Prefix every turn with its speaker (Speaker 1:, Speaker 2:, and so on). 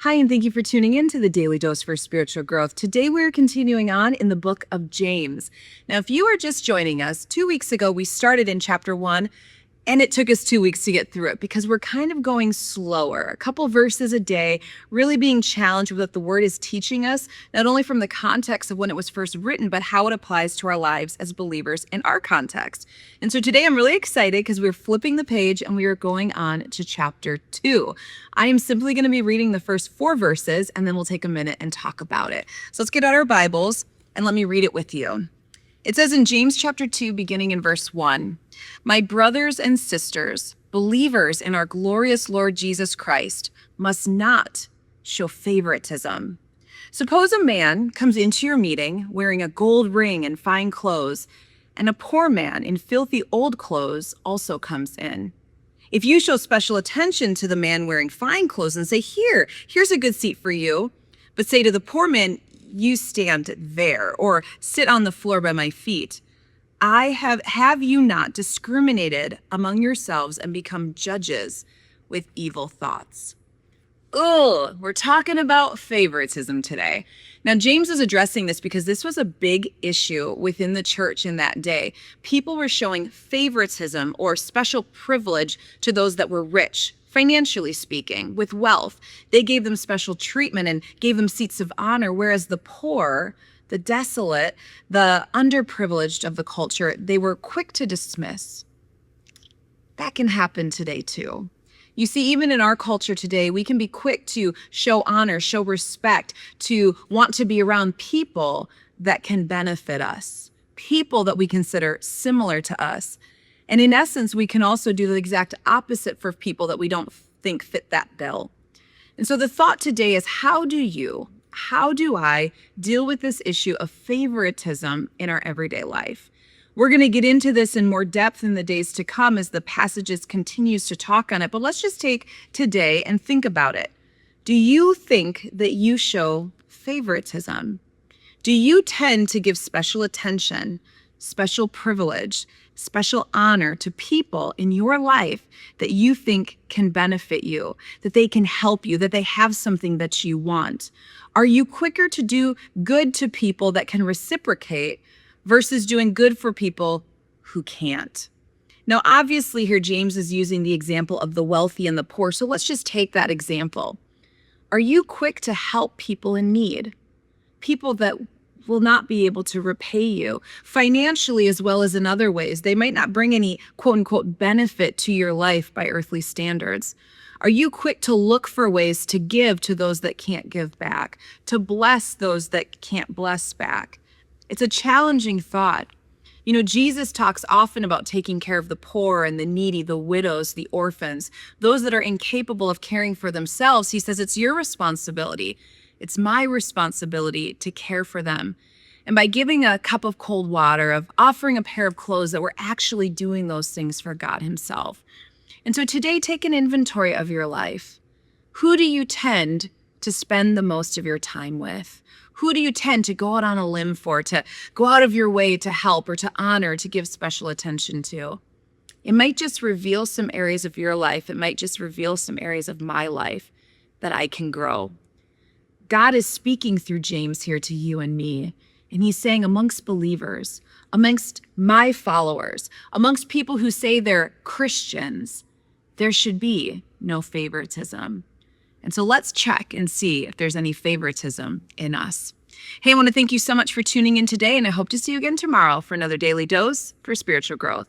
Speaker 1: Hi, and thank you for tuning in to the Daily Dose for Spiritual Growth. Today, we're continuing on in the book of James. Now, if you are just joining us, 2 weeks ago, we started in chapter 1, and it took us 2 weeks to get through it because we're kind of going slower, a couple verses a day, really being challenged with what the Word is teaching us, not only from the context of when it was first written, but how it applies to our lives as believers in our context. And so today, I'm really excited because we're flipping the page and we are going on to chapter 2. I am simply going to be reading the first 4 verses, and then we'll take a minute and talk about it. So let's get out our Bibles and let me read it with you. It says in James chapter 2, beginning in verse 1, "My brothers and sisters, believers in our glorious Lord Jesus Christ, must not show favoritism. Suppose a man comes into your meeting wearing a gold ring and fine clothes, and a poor man in filthy old clothes also comes in. If you show special attention to the man wearing fine clothes and say, here's a good seat for you, but say to the poor man, you stand there, or sit on the floor by my feet, have you not discriminated among yourselves and become judges with evil thoughts?" Oh, we're talking about favoritism today. Now, James is addressing this because this was a big issue within the church in that day. People were showing favoritism or special privilege to those that were rich, financially speaking, with wealth. They gave them special treatment and gave them seats of honor, whereas the poor, the desolate, the underprivileged of the culture, they were quick to dismiss. That can happen today too. You see, even in our culture today, we can be quick to show honor, show respect, to want to be around people that can benefit us, people that we consider similar to us. And in essence, we can also do the exact opposite for people that we don't think fit that bill. And so the thought today is, how do I deal with this issue of favoritism in our everyday life? We're going to get into this in more depth in the days to come as the passages continues to talk on it. But let's just take today and think about it. Do you think that you show favoritism? Do you tend to give special attention, special privilege, special honor to people in your life that you think can benefit you, that they can help you, that they have something that you want? Are you quicker to do good to people that can reciprocate versus doing good for people who can't? Now, obviously here James is using the example of the wealthy and the poor, so let's just take that example. Are you quick to help people in need? People that will not be able to repay you financially as well as in other ways. They might not bring any quote unquote benefit to your life by earthly standards. Are you quick to look for ways to give to those that can't give back, to bless those that can't bless back? It's a challenging thought. You know, Jesus talks often about taking care of the poor and the needy, the widows, the orphans, those that are incapable of caring for themselves. He says it's your responsibility. It's my responsibility to care for them. And by giving a cup of cold water, of offering a pair of clothes, that we're actually doing those things for God himself. And so today, take an inventory of your life. Who do you tend to spend the most of your time with? Who do you tend to go out on a limb for, to go out of your way to help or to honor, to give special attention to? It might just reveal some areas of your life. It might just reveal some areas of my life that I can grow. God is speaking through James here to you and me. And he's saying amongst believers, amongst my followers, amongst people who say they're Christians, there should be no favoritism. And so let's check and see if there's any favoritism in us. Hey, I want to thank you so much for tuning in today, and I hope to see you again tomorrow for another Daily Dose for Spiritual Growth.